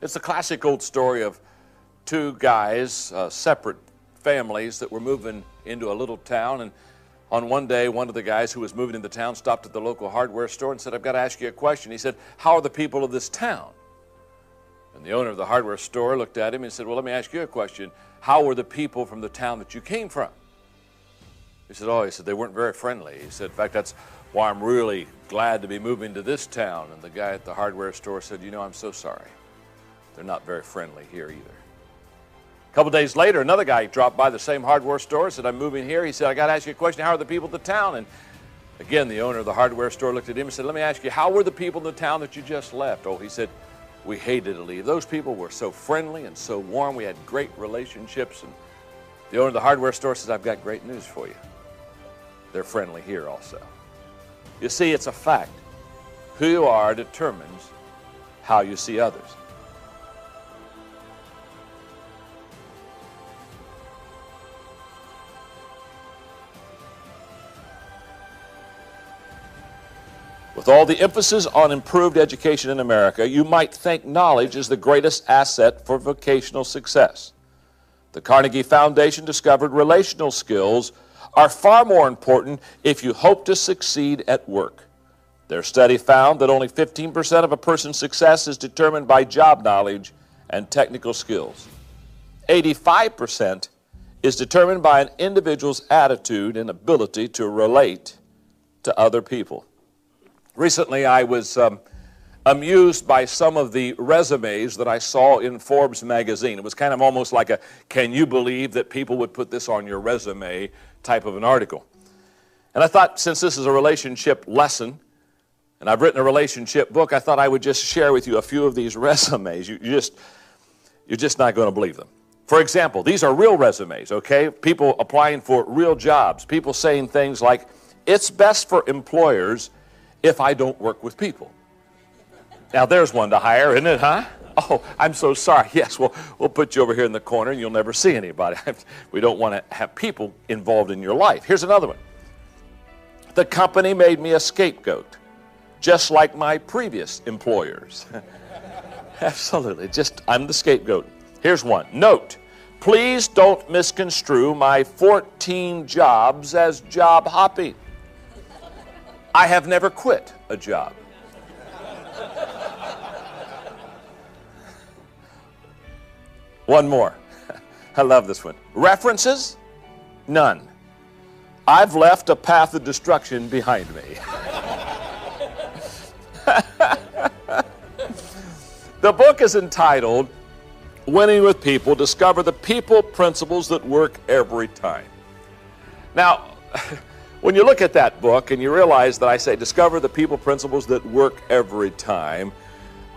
It's a classic old story of two guys, separate families that were moving into a little town. And on one day, one of the guys who was moving into town stopped at the local hardware store and said, "I've got to ask you a question." He said, "How are the people of this town?" And the owner of the hardware store looked at him and said, "Well, let me ask you a question. How were the people from the town that you came from?" He said, "Oh," he said, "they weren't very friendly." He said, "In fact, that's why I'm really glad to be moving to this town." And the guy at the hardware store said, "You know, I'm so sorry. They're not very friendly here either." A couple days later, another guy dropped by the same hardware store, said, "I'm moving here." He said, "I got to ask you a question. How are the people of the town?" And again, the owner of the hardware store looked at him and said, "Let me ask you, how were the people in the town that you just left?" "Oh," he said, "we hated to leave. Those people were so friendly and so warm. We had great relationships." And the owner of the hardware store says, "I've got great news for you. They're friendly here also." You see, it's a fact. Who you are determines how you see others. With all the emphasis on improved education in America, you might think knowledge is the greatest asset for vocational success. The Carnegie Foundation discovered relational skills are far more important if you hope to succeed at work. Their study found that only 15% of a person's success is determined by job knowledge and technical skills. 85% is determined by an individual's attitude and ability to relate to other people. Recently, I was amused by some of the resumes that I saw in Forbes magazine. It was kind of almost like a, "can you believe that people would put this on your resume" type of an article. And I thought, since this is a relationship lesson, and I've written a relationship book, I thought I would just share with you a few of these resumes. You're just not going to believe them. For example, these are real resumes, okay? People applying for real jobs. People saying things like, "It's best for employers if I don't work with people." Now, there's one to hire, isn't it, huh? "Oh, I'm so sorry. Yes, we'll put you over here in the corner and you'll never see anybody." We don't want to have people involved in your life. Here's another one. "The company made me a scapegoat, just like my previous employers." Absolutely. I'm the scapegoat. Here's one. "Note, please don't misconstrue my 14 jobs as job hopping. I have never quit a job." One more. I love this one. "References? None. I've left a path of destruction behind me." The book is entitled "Winning with People, Discover the People Principles That Work Every Time." Now, when you look at that book and you realize that I say discover the people principles that work every time,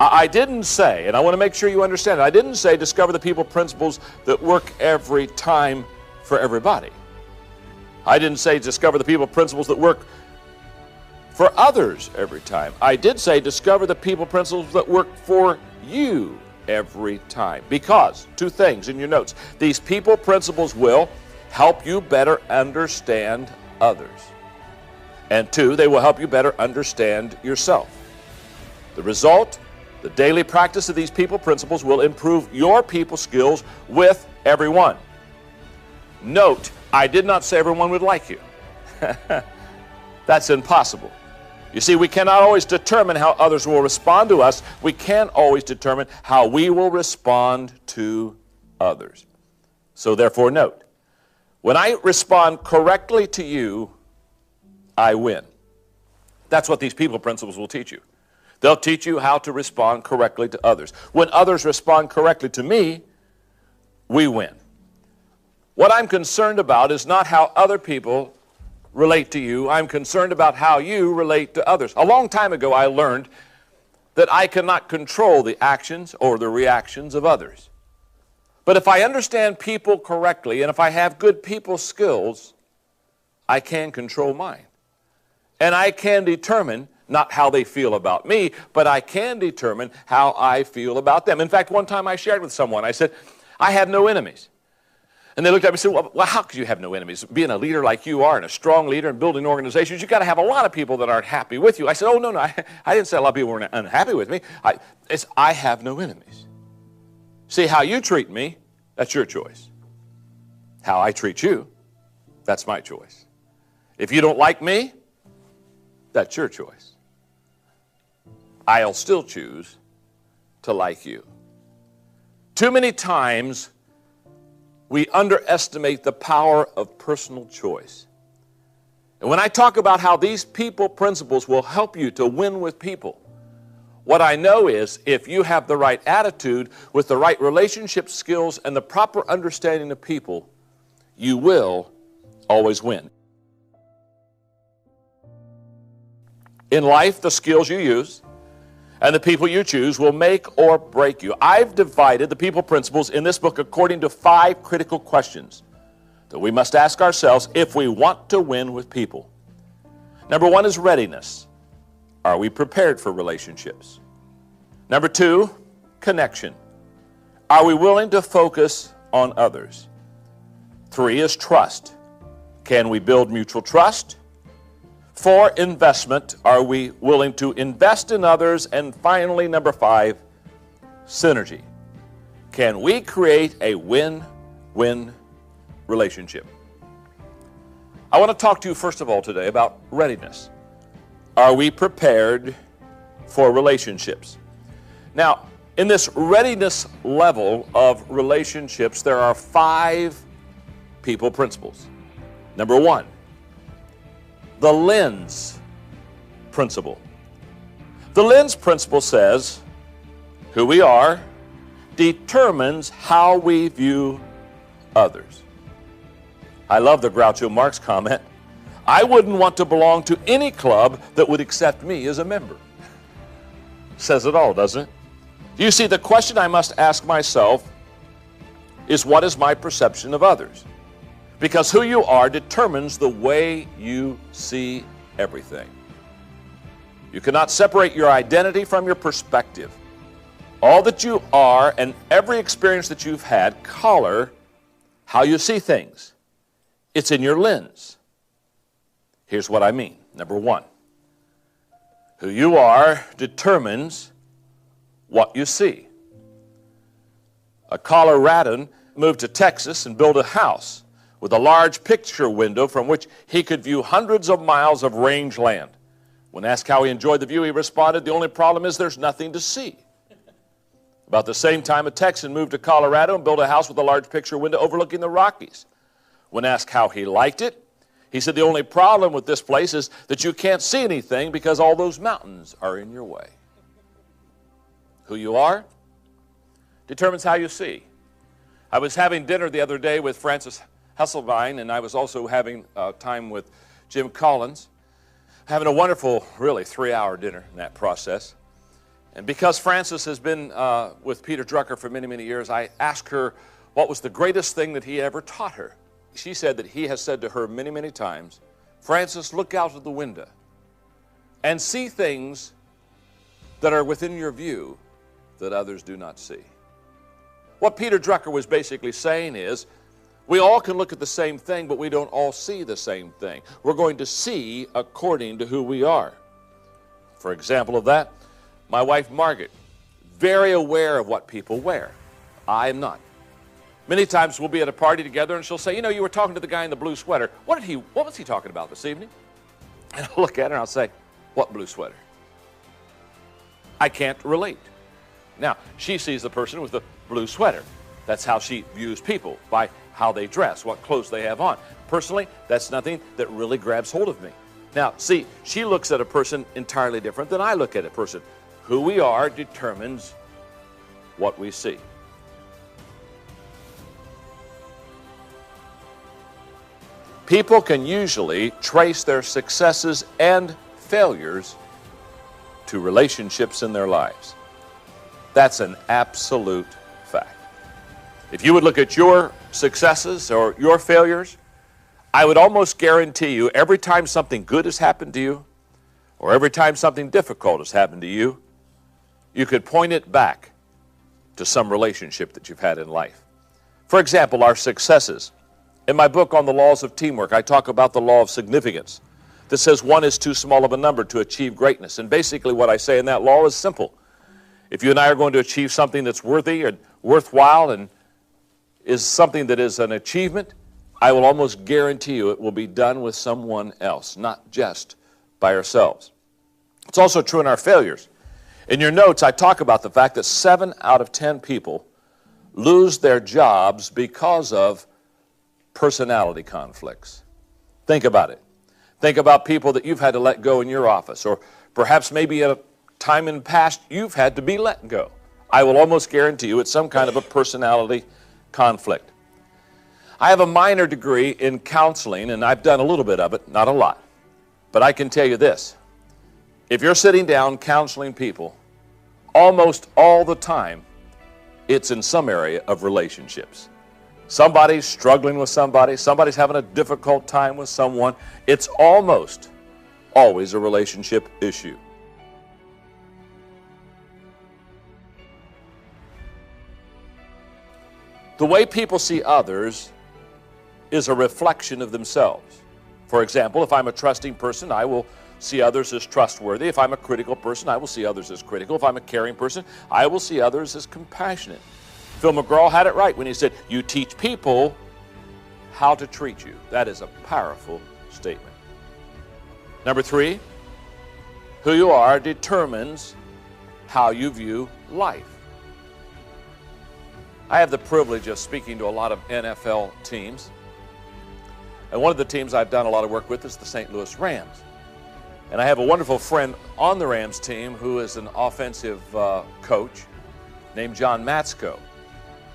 I didn't say, and I want to make sure you understand it, I didn't say discover the people principles that work every time for everybody. I didn't say discover the people principles that work for others every time. I did say discover the people principles that work for you every time. Because, two things in your notes, these people principles will help you better understand others. And two, they will help you better understand yourself. The result, the daily practice of these people principles will improve your people skills with everyone. Note, I did not say everyone would like you. That's impossible. You see, we cannot always determine how others will respond to us. We can always determine how we will respond to others. So therefore, note, when I respond correctly to you, I win. That's what these people principles will teach you. They'll teach you how to respond correctly to others. When others respond correctly to me, we win. What I'm concerned about is not how other people relate to you. I'm concerned about how you relate to others. A long time ago, I learned that I cannot control the actions or the reactions of others. But if I understand people correctly and if I have good people skills, I can control mine. And I can determine not how they feel about me, but I can determine how I feel about them. In fact, one time I shared with someone, I said, "I have no enemies." And they looked at me and said, well, how could you have no enemies? Being a leader like you are and a strong leader and building organizations, you've got to have a lot of people that aren't happy with you. I said, oh, no, I didn't say a lot of people were unhappy with me. I have no enemies. See, how you treat me, that's your choice. How I treat you, that's my choice. If you don't like me, that's your choice. I'll still choose to like you. Too many times we underestimate the power of personal choice. And when I talk about how these people principles will help you to win with people, what I know is if you have the right attitude with the right relationship skills and the proper understanding of people, you will always win. In life, the skills you use and the people you choose will make or break you. I've divided the people principles in this book according to 5 critical questions that we must ask ourselves if we want to win with people. Number 1 is readiness. Are we prepared for relationships? Number 2, connection. Are we willing to focus on others? 3 is trust. Can we build mutual trust? 4, investment. Are we willing to invest in others? And finally, number 5, synergy. Can we create a win-win relationship? I want to talk to you first of all today about readiness. Are we prepared for relationships? Now, in this readiness level of relationships, there are 5 people principles. Number 1, the lens principle. The lens principle says who we are determines how we view others. I love the Groucho Marx comment. I wouldn't want to belong to any club that would accept me as a member. Says it all, doesn't it? You see, the question I must ask myself is, what is my perception of others? Because who you are determines the way you see everything. You cannot separate your identity from your perspective. All that you are and every experience that you've had color how you see things. It's in your lens. Here's what I mean. Number 1, who you are determines what you see. A Coloradan moved to Texas and built a house with a large picture window from which he could view hundreds of miles of rangeland. When asked how he enjoyed the view, he responded, "The only problem is there's nothing to see." About the same time, a Texan moved to Colorado and built a house with a large picture window overlooking the Rockies. When asked how he liked it, he said, "The only problem with this place is that you can't see anything because all those mountains are in your way." Who you are determines how you see. I was having dinner the other day with Francis Hesselbein, and I was also having time with Jim Collins, having a wonderful, really 3-hour dinner in that process. And because Francis has been with Peter Drucker for many, many years, I asked her what was the greatest thing that he ever taught her. She said that he has said to her many, many times, "Francis, look out of the window and see things that are within your view that others do not see." What Peter Drucker was basically saying is, we all can look at the same thing, but we don't all see the same thing. We're going to see according to who we are. For example of that, my wife Margaret, very aware of what people wear. I am not. Many times we'll be at a party together and she'll say, "You know, you were talking to the guy in the blue sweater. What was he talking about this evening?" And I'll look at her and I'll say, "What blue sweater?" I can't relate. Now, she sees the person with the blue sweater. That's how she views people, by how they dress, what clothes they have on. Personally, that's nothing that really grabs hold of me. Now, see, she looks at a person entirely different than I look at a person. Who we are determines what we see. People can usually trace their successes and failures to relationships in their lives. That's an absolute fact. If you would look at your successes or your failures, I would almost guarantee you every time something good has happened to you or every time something difficult has happened to you, you could point it back to some relationship that you've had in life. For example, our successes. In my book on the laws of teamwork, I talk about the law of significance that says one is too small of a number to achieve greatness. And basically what I say in that law is simple. If you and I are going to achieve something that's worthy and worthwhile and is something that is an achievement, I will almost guarantee you it will be done with someone else, not just by ourselves. It's also true in our failures. In your notes, I talk about the fact that 7 out of 10 people lose their jobs because of personality conflicts. Think about it. Think about people that you've had to let go in your office, or perhaps maybe at a time in the past you've had to be let go. I will almost guarantee you it's some kind of a personality conflict. I have a minor degree in counseling, and I've done a little bit of it, not a lot. But I can tell you this. If you're sitting down counseling people, almost all the time, it's in some area of relationships. Somebody's struggling with somebody, somebody's having a difficult time with someone. It's almost always a relationship issue. The way people see others is a reflection of themselves. For example, if I'm a trusting person, I will see others as trustworthy. If I'm a critical person, I will see others as critical. If I'm a caring person, I will see others as compassionate. Phil McGraw had it right when he said, you teach people how to treat you. That is a powerful statement. Number 3, who you are determines how you view life. I have the privilege of speaking to a lot of NFL teams. And one of the teams I've done a lot of work with is the St. Louis Rams. And I have a wonderful friend on the Rams team who is an offensive coach named John Matsko.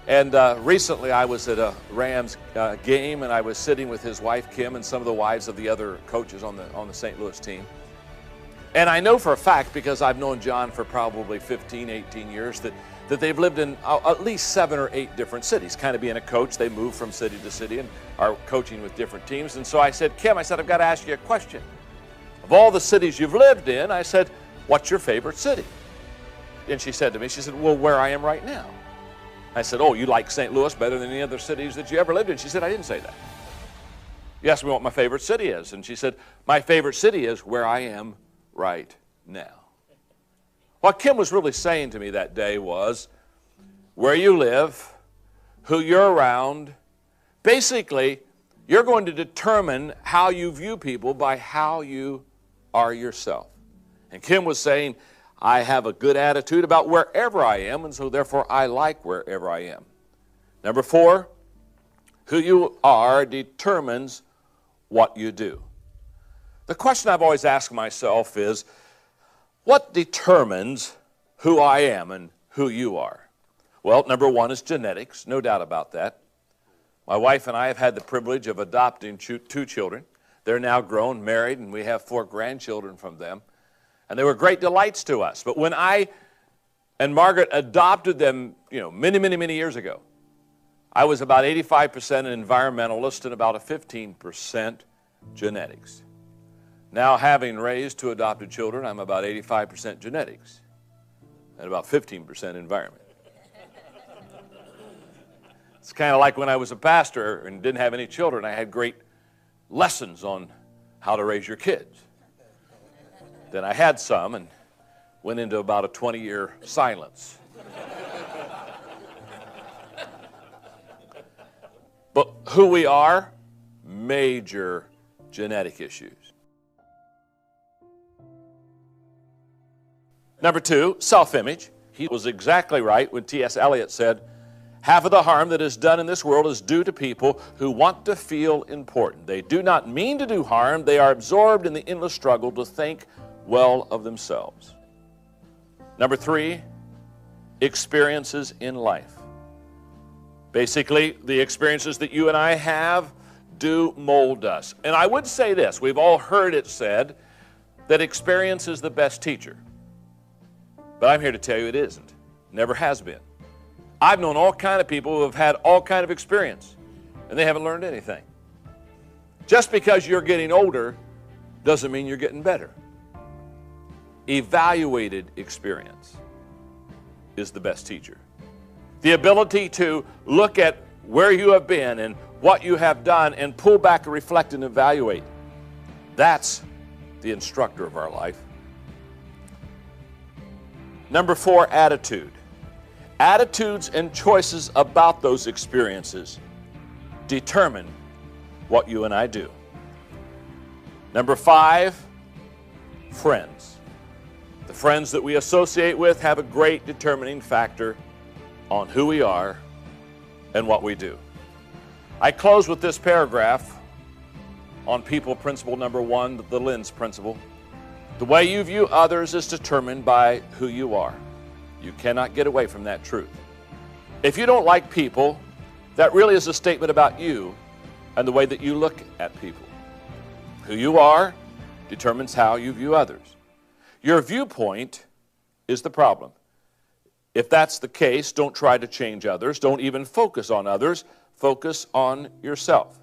And recently I was at a Rams game, and I was sitting with his wife Kim and some of the wives of the other coaches on the St. Louis team. And I know for a fact, because I've known John for probably 15, 18 years, that they've lived in at least 7 or 8 different cities. Kind of being a coach, they move from city to city and are coaching with different teams. And so I said, Kim, I've got to ask you a question. Of all the cities you've lived in, I said, what's your favorite city? And she said to me, well, where I am right now. I said, oh, you like St. Louis better than any other cities that you ever lived in? She said, I didn't say that. You asked me what my favorite city is, and she said, my favorite city is where I am right now. What Kim was really saying to me that day was, where you live, who you're around, basically, you're going to determine how you view people by how you are yourself. And Kim was saying, I have a good attitude about wherever I am, and so therefore I like wherever I am. Number 4, who you are determines what you do. The question I've always asked myself is, what determines who I am and who you are? Well, number 1 is genetics, no doubt about that. My wife and I have had the privilege of adopting 2 children. They're now grown, married, and we have 4 grandchildren from them. And they were great delights to us. But when I and Margaret adopted them, many years ago, I was about 85% an environmentalist and about a 15% genetics. Now, having raised 2 adopted children, I'm about 85% genetics and about 15% environment. It's kind of like when I was a pastor and didn't have any children, I had great lessons on how to raise your kids. Then I had some and went into about a 20-year silence. But who we are, major genetic issues. Number 2, self-image. He was exactly right when T.S. Eliot said, half of the harm that is done in this world is due to people who want to feel important. They do not mean to do harm. They are absorbed in the endless struggle to think well of themselves. Number 3, experiences in life. Basically, the experiences that you and I have do mold us. And I would say this, we've all heard it said that experience is the best teacher. But I'm here to tell you it isn't. Never has been. I've known all kind of people who have had all kind of experience, and they haven't learned anything. Just because you're getting older doesn't mean you're getting better. Evaluated experience is the best teacher. The ability to look at where you have been and what you have done and pull back and reflect and evaluate. That's the instructor of our life. Number 4, attitude. Attitudes and choices about those experiences determine what you and I do. Number 5, friends. The friends that we associate with have a great determining factor on who we are and what we do. I close with this paragraph on people principle number 1, the lens principle. The way you view others is determined by who you are. You cannot get away from that truth. If you don't like people, that really is a statement about you and the way that you look at people. Who you are determines how you view others. Your viewpoint is the problem. If that's the case, don't try to change others. Don't even focus on others. Focus on yourself.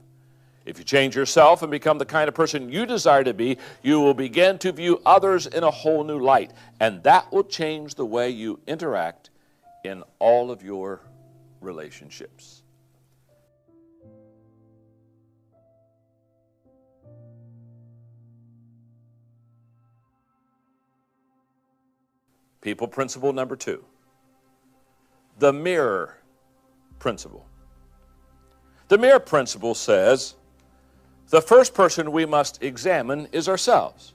If you change yourself and become the kind of person you desire to be, you will begin to view others in a whole new light. And that will change the way you interact in all of your relationships. People principle number 2. The mirror principle. The mirror principle says the first person we must examine is ourselves.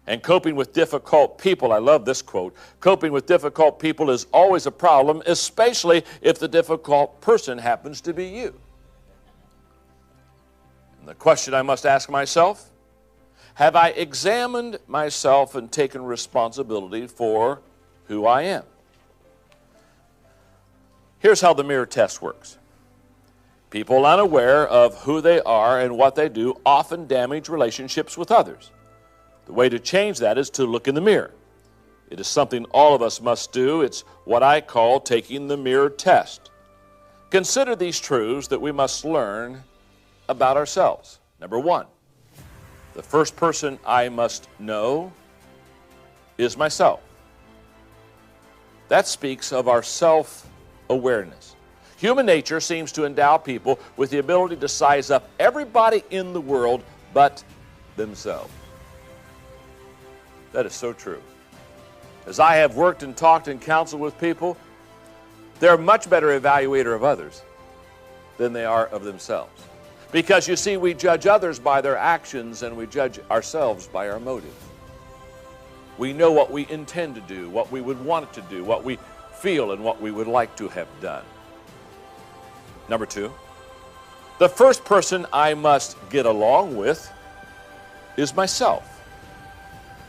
And coping with difficult people, I love this quote, coping with difficult people is always a problem, especially if the difficult person happens to be you. And the question I must ask myself, have I examined myself and taken responsibility for who I am? Here's how the mirror test works. People unaware of who they are and what they do often damage relationships with others. The way to change that is to look in the mirror. It is something all of us must do. It's what I call taking the mirror test. Consider these truths that we must learn about ourselves. Number 1, the first person I must know is myself. That speaks of our self-awareness. Human nature seems to endow people with the ability to size up everybody in the world but themselves. That is so true. As I have worked and talked and counseled with people, they're a much better evaluator of others than they are of themselves. Because you see, we judge others by their actions and we judge ourselves by our motives. We know what we intend to do, what we would want to do, what we feel and what we would like to have done. Number 2, the first person I must get along with is myself.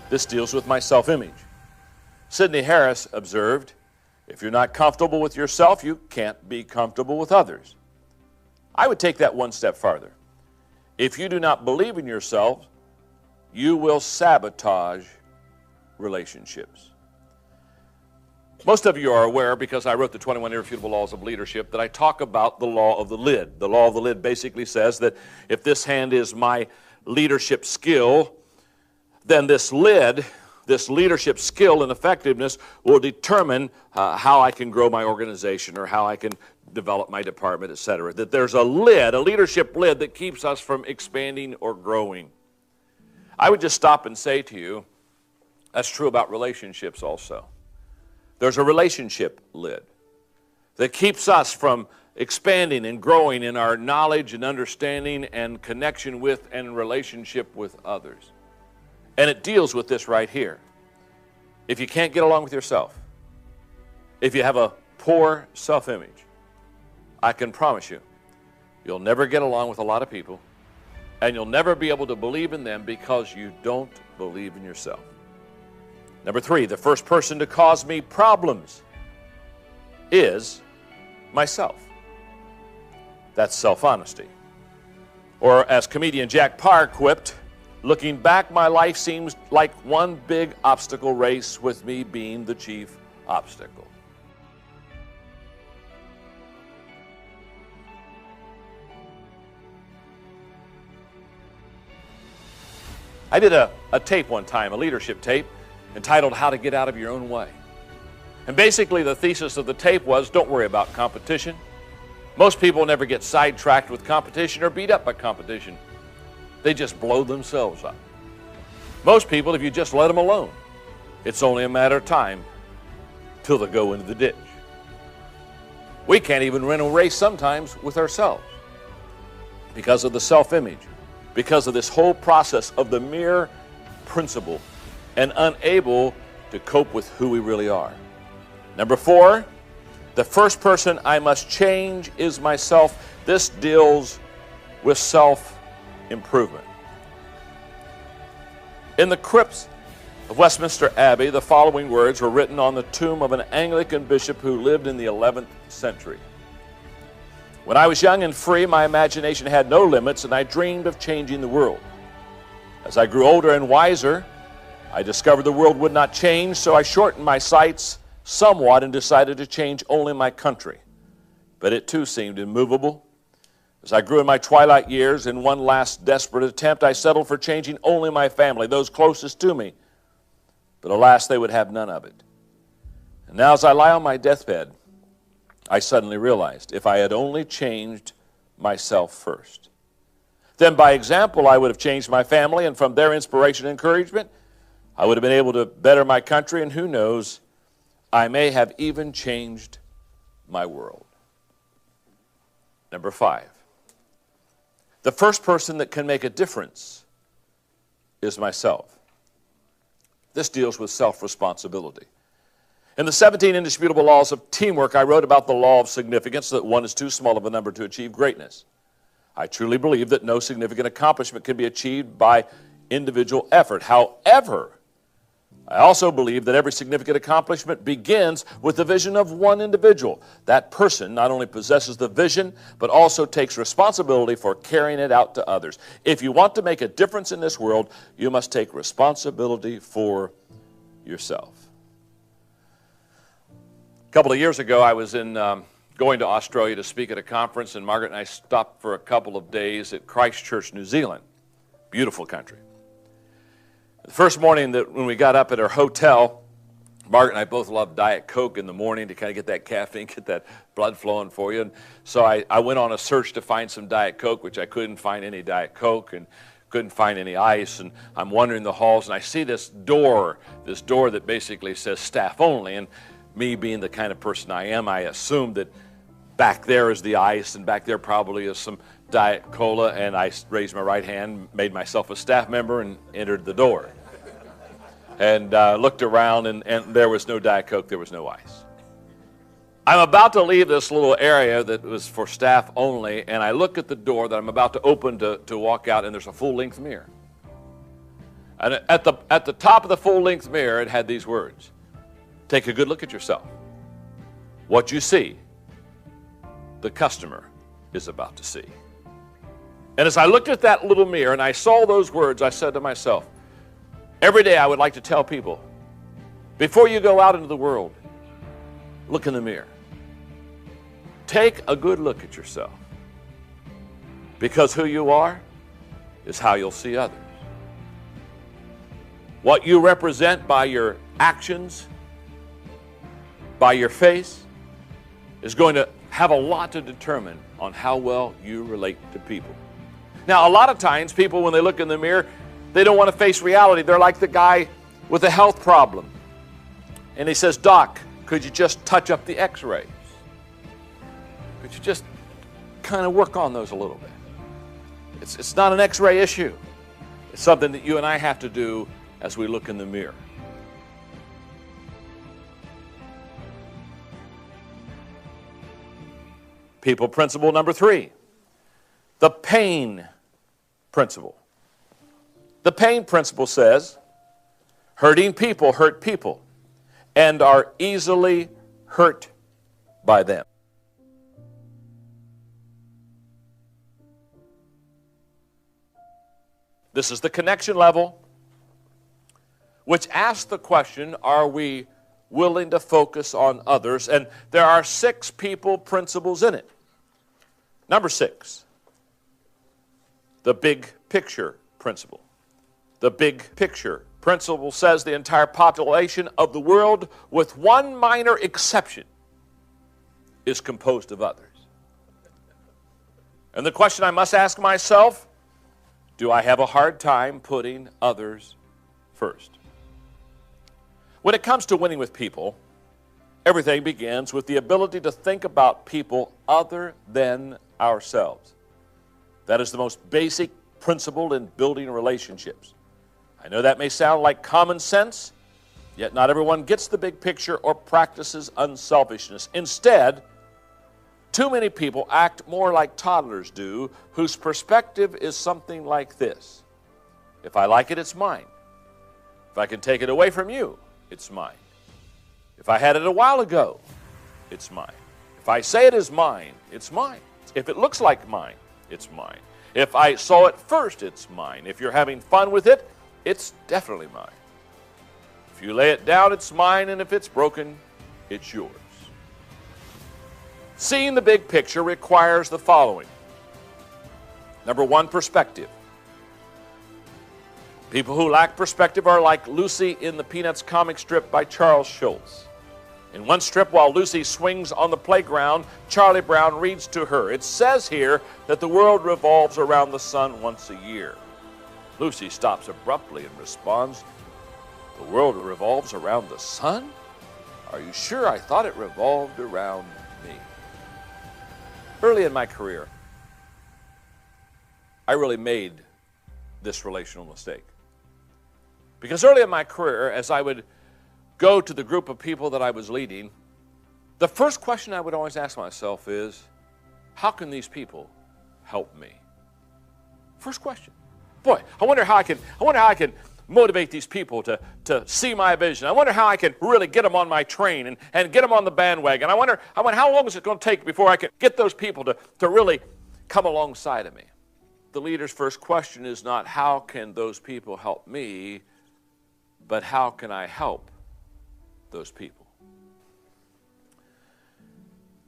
This deals with my self-image. Sidney Harris observed, if you're not comfortable with yourself, you can't be comfortable with others. I would take that one step farther. If you do not believe in yourself, you will sabotage relationships. Most of you are aware, because I wrote the 21 Irrefutable Laws of Leadership, that I talk about the law of the lid. The law of the lid basically says that if this hand is my leadership skill, then this lid, this leadership skill and effectiveness will determine how I can grow my organization or how I can develop my department, etc. That there's a lid, a leadership lid that keeps us from expanding or growing. I would just stop and say to you, that's true about relationships also. There's a relationship lid that keeps us from expanding and growing in our knowledge and understanding and connection with and relationship with others. And it deals with this right here. If you can't get along with yourself, if you have a poor self-image, I can promise you, you'll never get along with a lot of people, and you'll never be able to believe in them because you don't believe in yourself. Number 3, the first person to cause me problems is myself. That's self-honesty. Or as comedian Jack Parr quipped, looking back, my life seems like one big obstacle race with me being the chief obstacle. I did a tape one time, a leadership tape, entitled How to Get Out of Your Own Way. And basically the thesis of the tape was, don't worry about competition. Most people never get sidetracked with competition or beat up by competition. They just blow themselves up. Most people, if you just let them alone, it's only a matter of time till they go into the ditch. We can't even win a race sometimes with ourselves because of the self-image, because of this whole process of the mere principle, and unable to cope with who we really are. Number 4, the first person I must change is myself. This deals with self-improvement. In the crypts of Westminster Abbey, the following words were written on the tomb of an Anglican bishop who lived in the 11th century. When I was young and free, my imagination had no limits, and I dreamed of changing the world. As I grew older and wiser, I discovered the world would not change, so I shortened my sights somewhat and decided to change only my country. But it too seemed immovable. As I grew in my twilight years, in one last desperate attempt, I settled for changing only my family, those closest to me. But alas, they would have none of it. And now as I lie on my deathbed, I suddenly realized if I had only changed myself first, then by example I would have changed my family, and from their inspiration and encouragement, I would have been able to better my country, and who knows, I may have even changed my world. Number 5, the first person that can make a difference is myself. This deals with self-responsibility. In the 17 Indisputable Laws of Teamwork, I wrote about the law of significance, that one is too small of a number to achieve greatness. I truly believe that no significant accomplishment can be achieved by individual effort. However, I also believe that every significant accomplishment begins with the vision of one individual. That person not only possesses the vision, but also takes responsibility for carrying it out to others. If you want to make a difference in this world, you must take responsibility for yourself. A couple of years ago, I was going to Australia to speak at a conference, and Margaret and I stopped for a couple of days at Christchurch, New Zealand. Beautiful country. The first morning when we got up at our hotel, Margaret and I both love Diet Coke in the morning to kind of get that caffeine, get that blood flowing for you. And so I went on a search to find some Diet Coke, which I couldn't find any Diet Coke and couldn't find any ice. And I'm wandering the halls, and I see this door that basically says staff only. And me being the kind of person I am, I assumed that back there is the ice, and back there probably is some Diet Cola, and I raised my right hand, made myself a staff member, and entered the door. And looked around, and there was no Diet Coke, there was no ice. I'm about to leave this little area that was for staff only, and I look at the door that I'm about to open to walk out, and there's a full-length mirror. And at the top of the full-length mirror, it had these words: take a good look at yourself. What you see, the customer is about to see. And as I looked at that little mirror and I saw those words, I said to myself, every day I would like to tell people, before you go out into the world, look in the mirror. Take a good look at yourself. Because who you are is how you'll see others. What you represent by your actions, by your face, is going to have a lot to determine on how well you relate to people. Now, a lot of times, people, when they look in the mirror, they don't want to face reality. They're like the guy with a health problem. And he says, Doc, could you just touch up the x-rays? Could you just kind of work on those a little bit? It's not an x-ray issue. It's something that you and I have to do as we look in the mirror. People principle number 3, the pain principle. The pain principle says, hurting people hurt people and are easily hurt by them. This is the connection level, which asks the question, are we willing to focus on others? And there are 6 people principles in it. Number 6, the big picture principle. The big picture principle says the entire population of the world, with one minor exception, is composed of others. And the question I must ask myself, do I have a hard time putting others first? When it comes to winning with people, Everything begins with the ability to think about people other than ourselves. That is the most basic principle in building relationships. I know that may sound like common sense, yet not everyone gets the big picture or practices unselfishness. Instead, too many people act more like toddlers do, whose perspective is something like this. If I like it, it's mine. If I can take it away from you, it's mine. If I had it a while ago, it's mine. If I say it is mine, it's mine. If it looks like mine, it's mine. If I saw it first, it's mine. If you're having fun with it, it's definitely mine. If you lay it down, it's mine, and if it's broken, it's yours. Seeing the big picture requires the following. Number one, perspective. People who lack perspective are like Lucy in the Peanuts comic strip by Charles Schulz. In one strip, while Lucy swings on the playground, Charlie Brown reads to her. It says here that the world revolves around the sun once a year. Lucy stops abruptly and responds, "The world revolves around the sun? Are you sure? I thought it revolved around me." Early in my career, I really made this relational mistake. Because early in my career, as I would go to the group of people that I was leading, the first question I would always ask myself is, how can these people help me? First question. Boy, I wonder how I can motivate these people to see my vision. I wonder how I can really get them on my train and get them on the bandwagon. I wonder how long is it going to take before I can get those people to really come alongside of me. The leader's first question is not how can those people help me, but how can I help those people?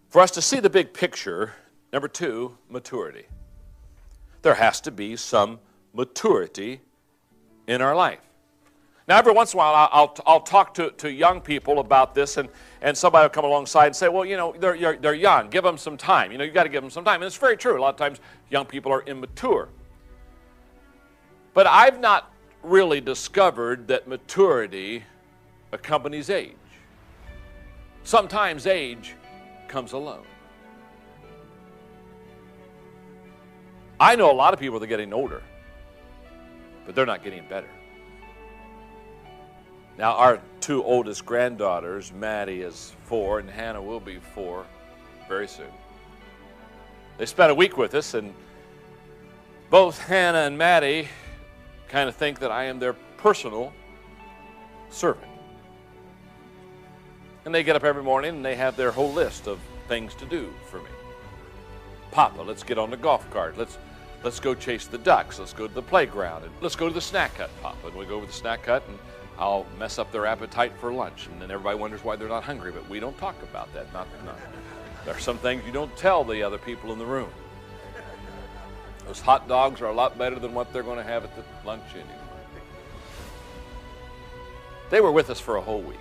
For us to see the big picture, number two, maturity. There has to be some maturity in our life. Now, every once in a while, I'll talk to young people about this, and somebody will come alongside and say, well, they're young. Give them some time. You've got to give them some time. And it's very true. A lot of times, young people are immature. But I've not really discovered that maturity accompanies age. Sometimes age comes alone. I know a lot of people that are getting older, but they're not getting better. Now, our two oldest granddaughters, Maddie is 4 and Hannah will be 4 very soon. They spent a week with us, and both Hannah and Maddie kind of think that I am their personal servant. And they get up every morning and they have their whole list of things to do for me. Papa, let's get on the golf cart. Let's go chase the ducks. Let's go to the playground. And let's go to the snack hut, Papa. And we go over to the snack hut and I'll mess up their appetite for lunch. And then everybody wonders why they're not hungry, but we don't talk about that. There are some things you don't tell the other people in the room. Those hot dogs are a lot better than what they're going to have at the lunch anyway. They were with us for a whole week.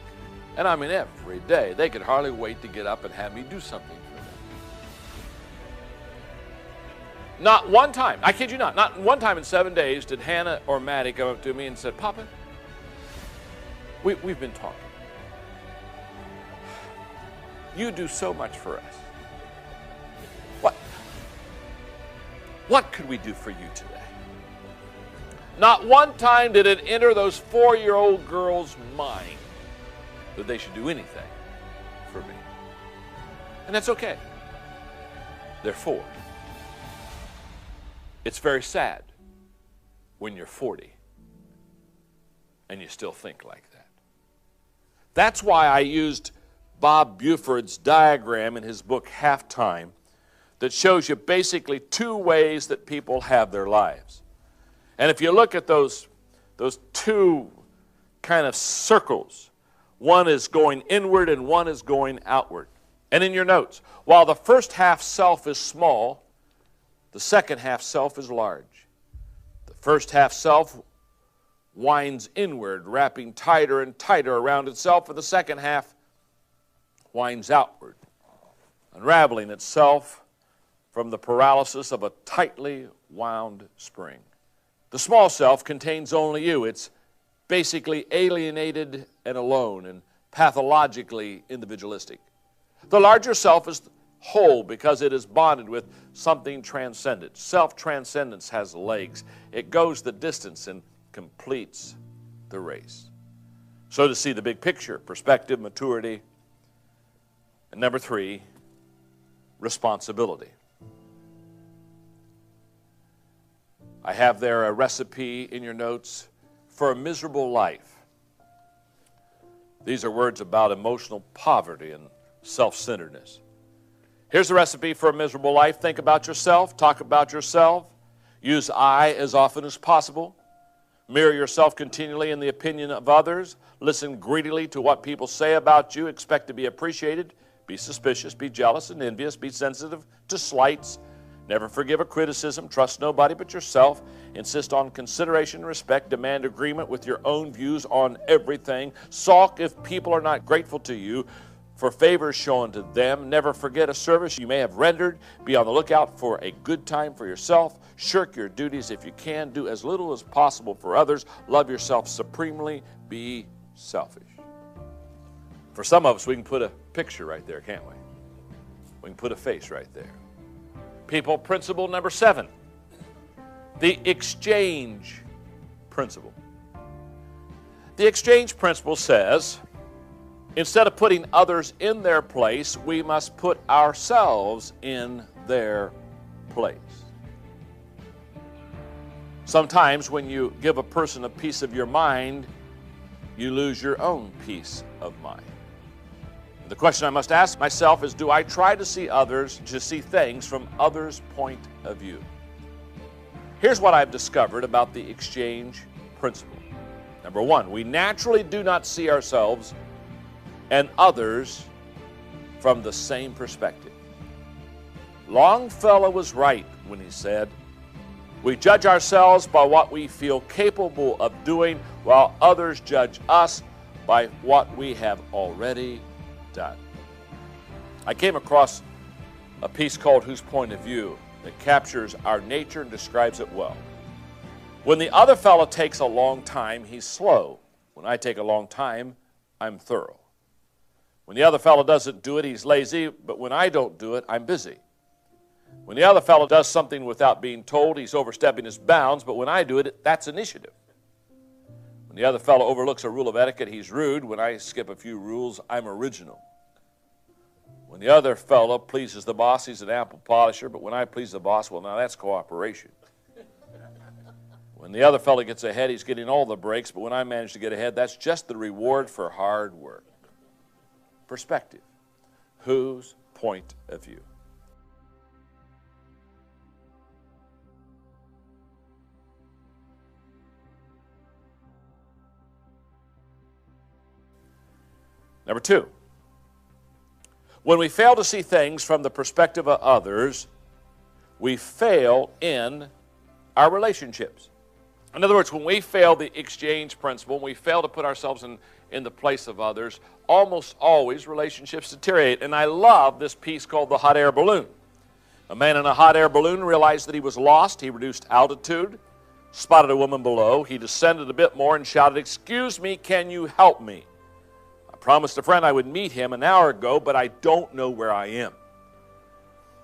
And I mean, every day, they could hardly wait to get up and have me do something for them. Not one time, I kid you not one time in 7 days did Hannah or Maddie come up to me and said, Papa, we've been talking. You do so much for us. What could we do for you today? Not one time did it enter those 4-year-old girls' mind that they should do anything for me. And that's okay. They're 4. It's very sad when you're 40 and you still think like that. That's why I used Bob Buford's diagram in his book, Halftime, that shows you basically 2 ways that people have their lives. And if you look at those 2 kind of circles, one is going inward and one is going outward. And in your notes, while the first half self is small, the second half self is large. The first half self winds inward, wrapping tighter and tighter around itself, and the second half winds outward, unraveling itself from the paralysis of a tightly wound spring. The small self contains only you. It's basically alienated and alone and pathologically individualistic. The larger self is whole because it is bonded with something transcendent. Self-transcendence has legs. It goes the distance and completes the race. So to see the big picture, perspective, maturity. And number 3, responsibility. I have there a recipe in your notes for a miserable life. These are words about emotional poverty and self-centeredness. Here's the recipe for a miserable life. Think about yourself. Talk about yourself. Use I as often as possible. Mirror yourself continually in the opinion of others. Listen greedily to what people say about you. Expect to be appreciated. Be suspicious. Be jealous and envious. Be sensitive to slights. Never forgive a criticism. Trust nobody but yourself. Insist on consideration and respect. Demand agreement with your own views on everything. Sulk if people are not grateful to you for favors shown to them. Never forget a service you may have rendered. Be on the lookout for a good time for yourself. Shirk your duties if you can. Do as little as possible for others. Love yourself supremely. Be selfish. For some of us, we can put a picture right there, can't we? We can put a face right there. People principle number 7, the exchange principle. The exchange principle says, instead of putting others in their place, we must put ourselves in their place. Sometimes when you give a person a piece of your mind, you lose your own peace of mind. The question I must ask myself is, do I try to see things from others' point of view? Here's what I've discovered about the exchange principle. Number 1, we naturally do not see ourselves and others from the same perspective. Longfellow was right when he said, we judge ourselves by what we feel capable of doing, while others judge us by what we have already done. I came across a piece called Whose Point of View that captures our nature and describes it well. When the other fellow takes a long time, he's slow. When I take a long time, I'm thorough. When the other fellow doesn't do it, he's lazy, but when I don't do it, I'm busy. When the other fellow does something without being told, he's overstepping his bounds, but when I do it, that's initiative. When the other fellow overlooks a rule of etiquette, he's rude. When I skip a few rules, I'm original. When the other fellow pleases the boss, he's an apple polisher, but when I please the boss, well, now that's cooperation. When the other fellow gets ahead, he's getting all the breaks, but when I manage to get ahead, that's just the reward for hard work. Perspective. Whose point of view? Number 2, when we fail to see things from the perspective of others, we fail in our relationships. In other words, when we fail the exchange principle, when we fail to put ourselves in the place of others, almost always relationships deteriorate. And I love this piece called The Hot Air Balloon. A man in a hot air balloon realized that he was lost. He reduced altitude, spotted a woman below. He descended a bit more and shouted, "Excuse me, can you help me? I promised a friend I would meet him an hour ago, but I don't know where I am."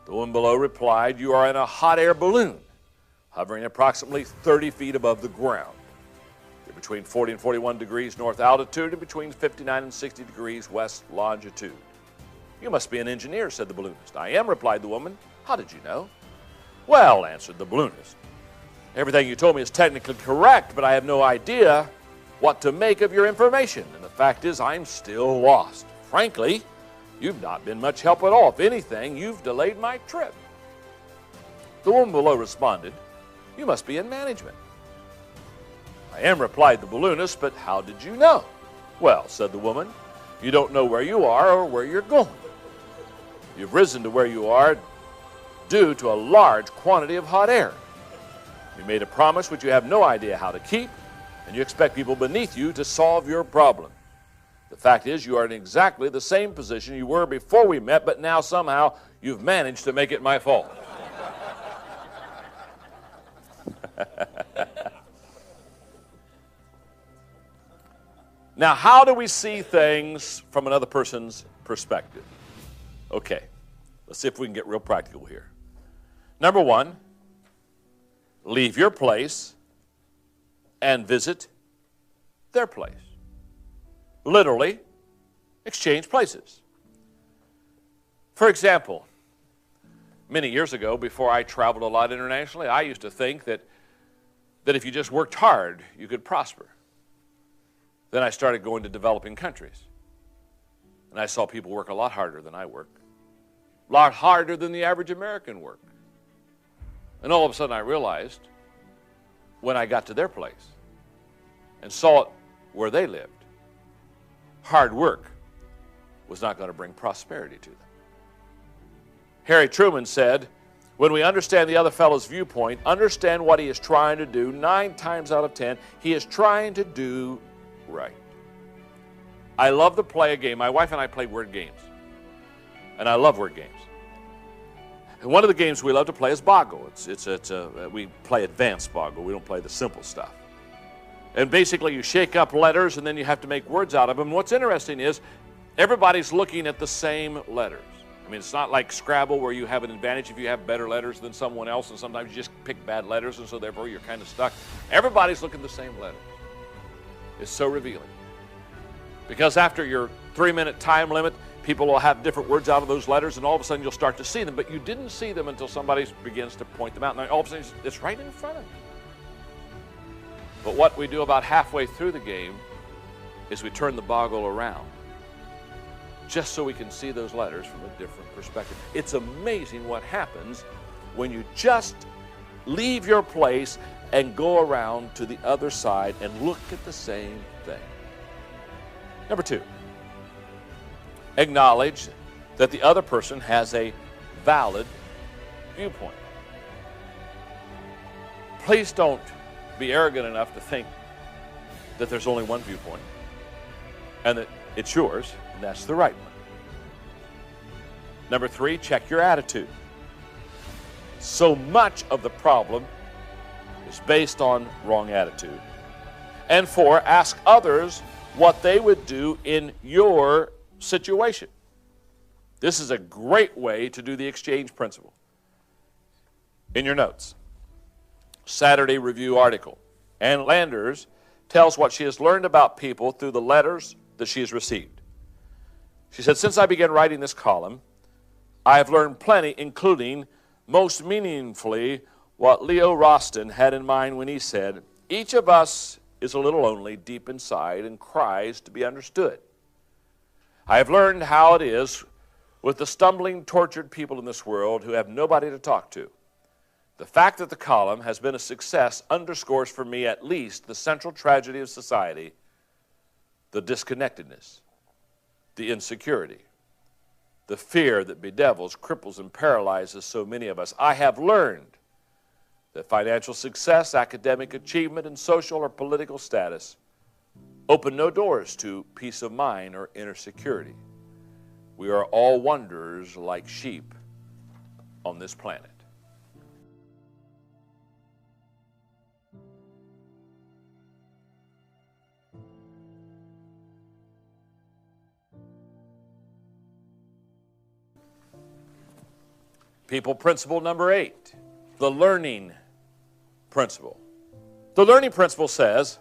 The woman below replied, "You are in a hot air balloon, hovering approximately 30 feet above the ground. You're between 40 and 41 degrees north altitude and between 59 and 60 degrees west longitude." "You must be an engineer," said the balloonist. "I am," replied the woman. "How did you know?" "Well," answered the balloonist, "everything you told me is technically correct, but I have no idea what to make of your information. And the fact is, I'm still lost. Frankly, you've not been much help at all. If anything, you've delayed my trip." The woman below responded, "You must be in management." "I am," replied the balloonist, "but how did you know?" "Well," said the woman, "you don't know where you are or where you're going. You've risen to where you are due to a large quantity of hot air. You made a promise which you have no idea how to keep, and you expect people beneath you to solve your problem. The fact is, you are in exactly the same position you were before we met, but now somehow you've managed to make it my fault." Now, how do we see things from another person's perspective? Okay, let's see if we can get real practical here. Number one, leave your place and visit their place. Literally, exchange places. For example, many years ago, before I traveled a lot internationally, I used to think that if you just worked hard, you could prosper. Then I started going to developing countries. And I saw people work a lot harder than I work. A lot harder than the average American work. And all of a sudden I realized, when I got to their place and saw it where they lived, hard work was not going to bring prosperity to them. Harry Truman said, when we understand the other fellow's viewpoint, understand what he is trying to do, 9 times out of 10, he is trying to do right. I love to play a game. My wife and I play word games. And I love word games. And one of the games we love to play is Boggle. We play advanced Boggle. We don't play the simple stuff. And basically you shake up letters and then you have to make words out of them. What's interesting is everybody's looking at the same letters. I mean, it's not like Scrabble where you have an advantage if you have better letters than someone else, and sometimes you just pick bad letters, and so therefore you're kind of stuck. Everybody's looking at the same letters. It's so revealing. Because after your 3-minute time limit, people will have different words out of those letters, and all of a sudden you'll start to see them, but you didn't see them until somebody begins to point them out, and all of a sudden it's right in front of you. But what we do about halfway through the game is we turn the Boggle around, just so we can see those letters from a different perspective. It's amazing what happens when you just leave your place and go around to the other side and look at the same thing. Number 2, acknowledge that the other person has a valid viewpoint. Please don't be arrogant enough to think that there's only one viewpoint and that it's yours, and that's the right one. Number 3, check your attitude. So much of the problem is based on wrong attitude. And 4, ask others what they would do in your situation. This is a great way to do the exchange principle. In your notes, Saturday Review article, Ann Landers tells what she has learned about people through the letters that she has received. She said, since I began writing this column, I have learned plenty, including, most meaningfully, what Leo Roston had in mind when he said, each of us is a little lonely deep inside and cries to be understood. I have learned how it is with the stumbling, tortured people in this world who have nobody to talk to. The fact that the column has been a success underscores for me at least the central tragedy of society, the disconnectedness, the insecurity, the fear that bedevils, cripples, and paralyzes so many of us. I have learned that financial success, academic achievement, and social or political status open no doors to peace of mind or inner security. We are all wanderers like sheep on this planet. People principle number 8, the learning principle. The learning principle says,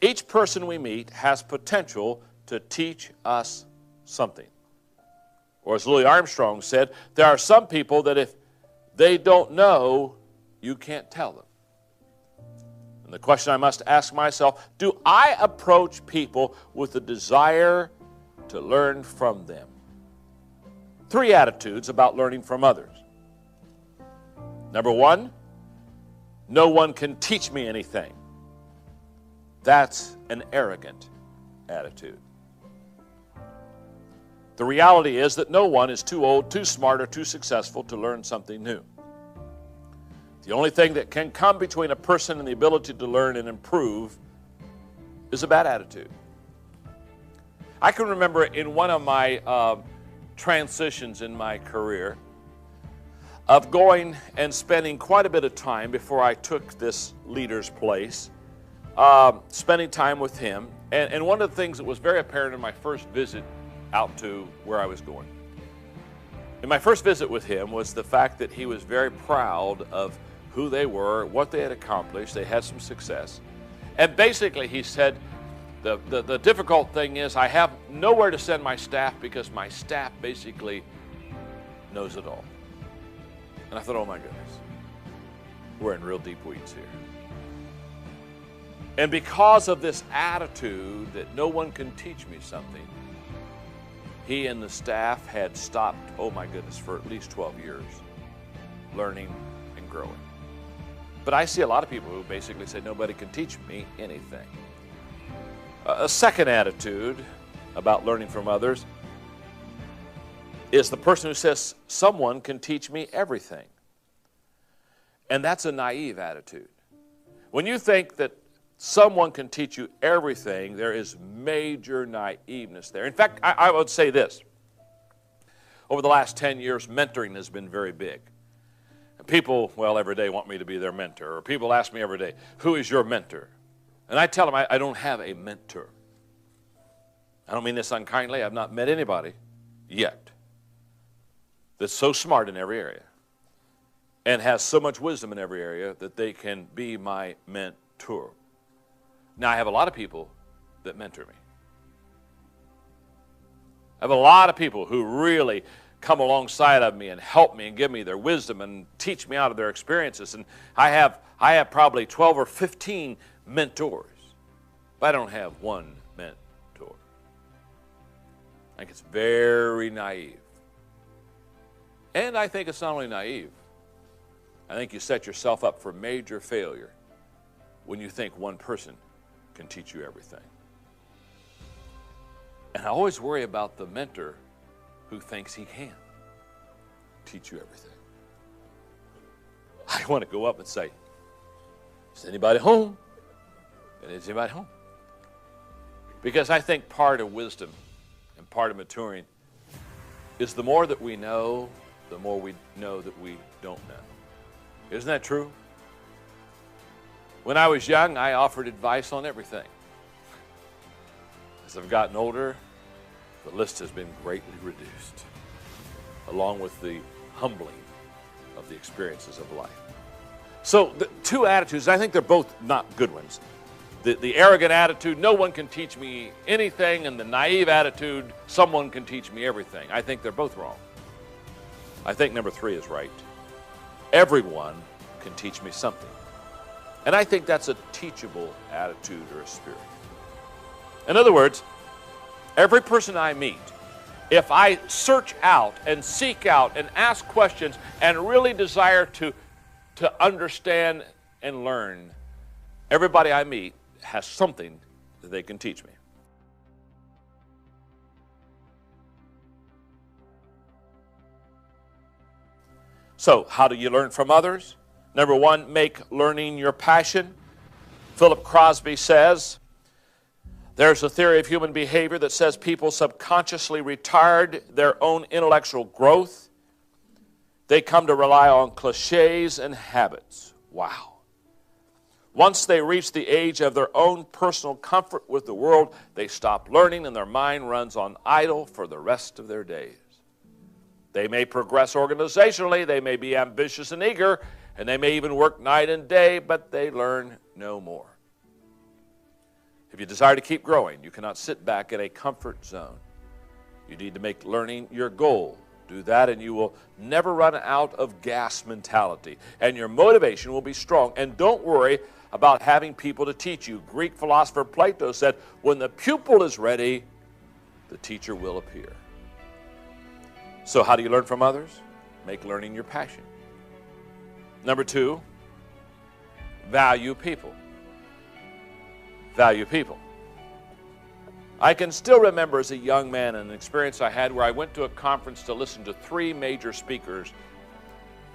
each person we meet has potential to teach us something. Or as Louis Armstrong said, there are some people that if they don't know, you can't tell them. And the question I must ask myself, do I approach people with a desire to learn from them? 3 attitudes about learning from others. Number 1, no one can teach me anything. That's an arrogant attitude. The reality is that no one is too old, too smart, or too successful to learn something new. The only thing that can come between a person and the ability to learn and improve is a bad attitude. I can remember in one of my transitions in my career of going and spending quite a bit of time before I took this leader's place spending time with him. And one of the things that was very apparent in my first visit out to where I was going, in my first visit with him, was the fact that he was very proud of who they were, what they had accomplished. They had some success. And basically he said, the difficult thing is I have nowhere to send my staff because my staff basically knows it all. And I thought, oh my goodness, we're in real deep weeds here. And because of this attitude that no one can teach me something, he and the staff had stopped, oh my goodness, for at least 12 years, learning and growing. But I see a lot of people who basically say, nobody can teach me anything. A second attitude about learning from others is the person who says, someone can teach me everything. And that's a naive attitude. When you think that someone can teach you everything, there is major naiveness there. In fact, I would say this. Over the last 10 years, mentoring has been very big. And people, well, every day want me to be their mentor. Or people ask me every day, who is your mentor? And I tell them I don't have a mentor. I don't mean this unkindly. I've not met anybody yet that's so smart in every area and has so much wisdom in every area that they can be my mentor. Now, I have a lot of people that mentor me. I have a lot of people who really come alongside of me and help me and give me their wisdom and teach me out of their experiences. And I have probably 12 or 15 mentors, but I don't have one mentor. I think it's very naive. And I think it's not only naive, I think you set yourself up for major failure when you think one person can teach you everything. And I always worry about the mentor who thinks he can teach you everything. I want to go up and say, is anybody home? And is anybody home? Because I think part of wisdom and part of maturing is the more that we know, the more we know that we don't know. Isn't that true? When I was young, I offered advice on everything. As I've gotten older, the list has been greatly reduced, along with the humbling of the experiences of life. So the two attitudes, I think they're both not good ones. The arrogant attitude, no one can teach me anything, and the naive attitude, someone can teach me everything. I think they're both wrong. I think number 3 is right. Everyone can teach me something. And I think that's a teachable attitude or a spirit. In other words, every person I meet, if I search out and seek out and ask questions and really desire to understand and learn, everybody I meet has something that they can teach me. So, how do you learn from others? Number 1, make learning your passion. Philip Crosby says, there's a theory of human behavior that says people subconsciously retard their own intellectual growth. They come to rely on cliches and habits. Wow. Once they reach the age of their own personal comfort with the world, they stop learning and their mind runs on idle for the rest of their days. They may progress organizationally, they may be ambitious and eager, and they may even work night and day, but they learn no more. If you desire to keep growing, you cannot sit back in a comfort zone. You need to make learning your goal. Do that and you will never run out of gas mentality. And your motivation will be strong. And don't worry about having people to teach you. Greek philosopher Plato said, when the pupil is ready, the teacher will appear. So how do you learn from others? Make learning your passion. Number 2, value people. Value people. I can still remember as a young man an experience I had where I went to a conference to listen to 3 major speakers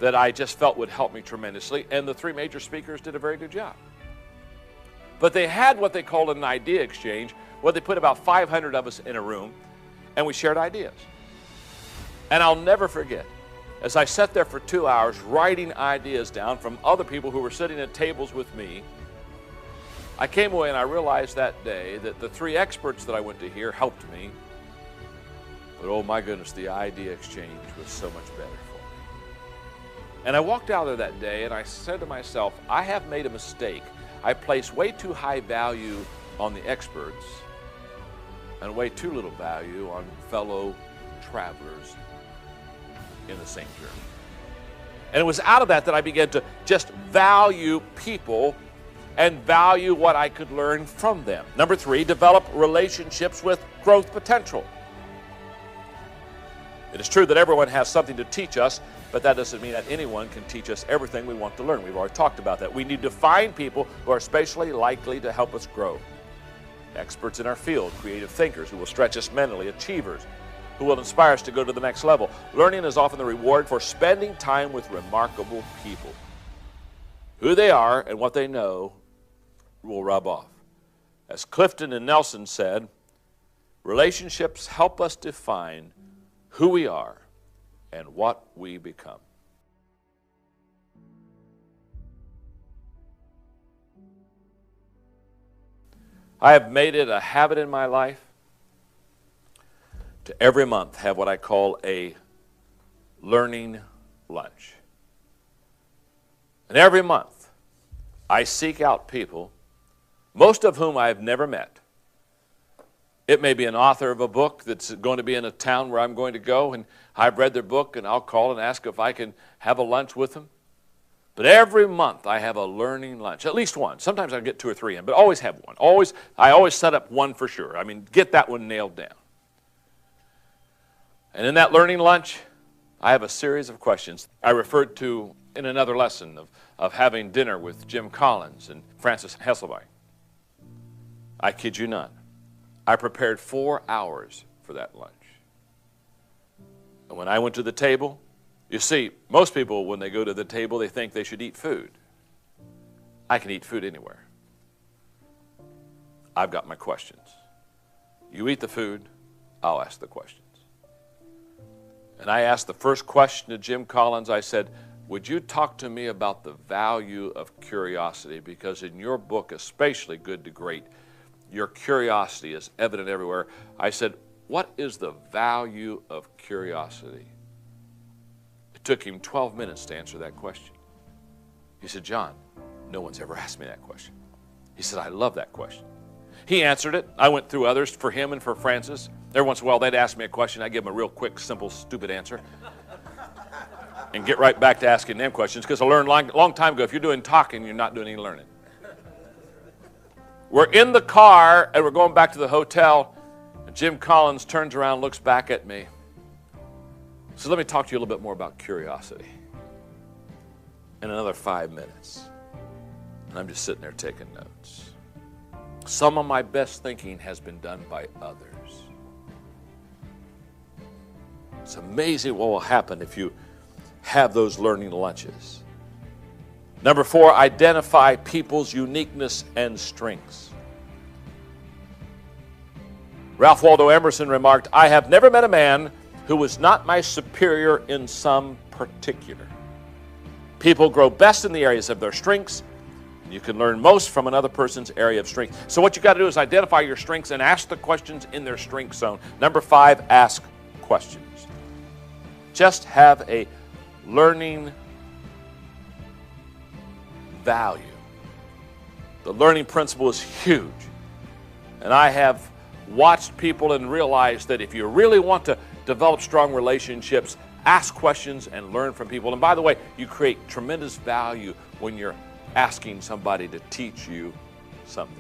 that I just felt would help me tremendously, and the 3 major speakers did a very good job. But they had what they called an idea exchange, where they put about 500 of us in a room, and we shared ideas. And I'll never forget, as I sat there for 2 hours writing ideas down from other people who were sitting at tables with me, I came away and I realized that day that the 3 experts that I went to hear helped me. But oh my goodness, the idea exchange was so much better for me. And I walked out there that day and I said to myself, I have made a mistake. I placed way too high value on the experts and way too little value on fellow travelers in the same journey. And it was out of that I began to just value people and value what I could learn from them. Number 3, develop relationships with growth potential. It is true that everyone has something to teach us, but that doesn't mean that anyone can teach us everything we want to learn. We've already talked about that. We need to find people who are especially likely to help us grow. Experts in our field, creative thinkers who will stretch us mentally, achievers who will inspire us to go to the next level. Learning is often the reward for spending time with remarkable people. Who they are and what they know will rub off. As Clifton and Nelson said, relationships help us define who we are and what we become. I have made it a habit in my life to every month have what I call a learning lunch. And every month I seek out people, most of whom I have never met. It may be an author of a book that's going to be in a town where I'm going to go, and I've read their book, and I'll call and ask if I can have a lunch with them. But every month I have a learning lunch, at least one. Sometimes I get 2 or 3 in, but always have one. I always set up one for sure. I mean, get that one nailed down. And in that learning lunch, I have a series of questions. I referred to in another lesson of having dinner with Jim Collins and Francis Hesselbein. I kid you not. I prepared 4 hours for that lunch. And when I went to the table, you see, most people, when they go to the table, they think they should eat food. I can eat food anywhere. I've got my questions. You eat the food, I'll ask the questions. And I asked the first question to Jim Collins. I said, would you talk to me about the value of curiosity? Because in your book, especially Good to Great, your curiosity is evident everywhere. I said, what is the value of curiosity? It took him 12 minutes to answer that question. He said, John, no one's ever asked me that question. He said, I love that question. He answered it. I went through others for him and for Francis. Every once in a while, they'd ask me a question. I'd give them a real quick, simple, stupid answer and get right back to asking them questions, because I learned a long time ago, if you're doing talking, you're not doing any learning. We're in the car, and we're going back to the hotel, and Jim Collins turns around, looks back at me. So let me talk to you a little bit more about curiosity. In another 5 minutes. And I'm just sitting there taking notes. Some of my best thinking has been done by others. It's amazing what will happen if you have those learning lunches. Number 4, identify people's uniqueness and strengths. Ralph Waldo Emerson remarked, I have never met a man who was not my superior in some particular. People grow best in the areas of their strengths, and you can learn most from another person's area of strength. So what you got to do is identify your strengths and ask the questions in their strength zone. Number 5, ask questions. Just have a learning value. The learning principle is huge. And I have watched people and realized that if you really want to develop strong relationships, ask questions and learn from people. And by the way, you create tremendous value when you're asking somebody to teach you something.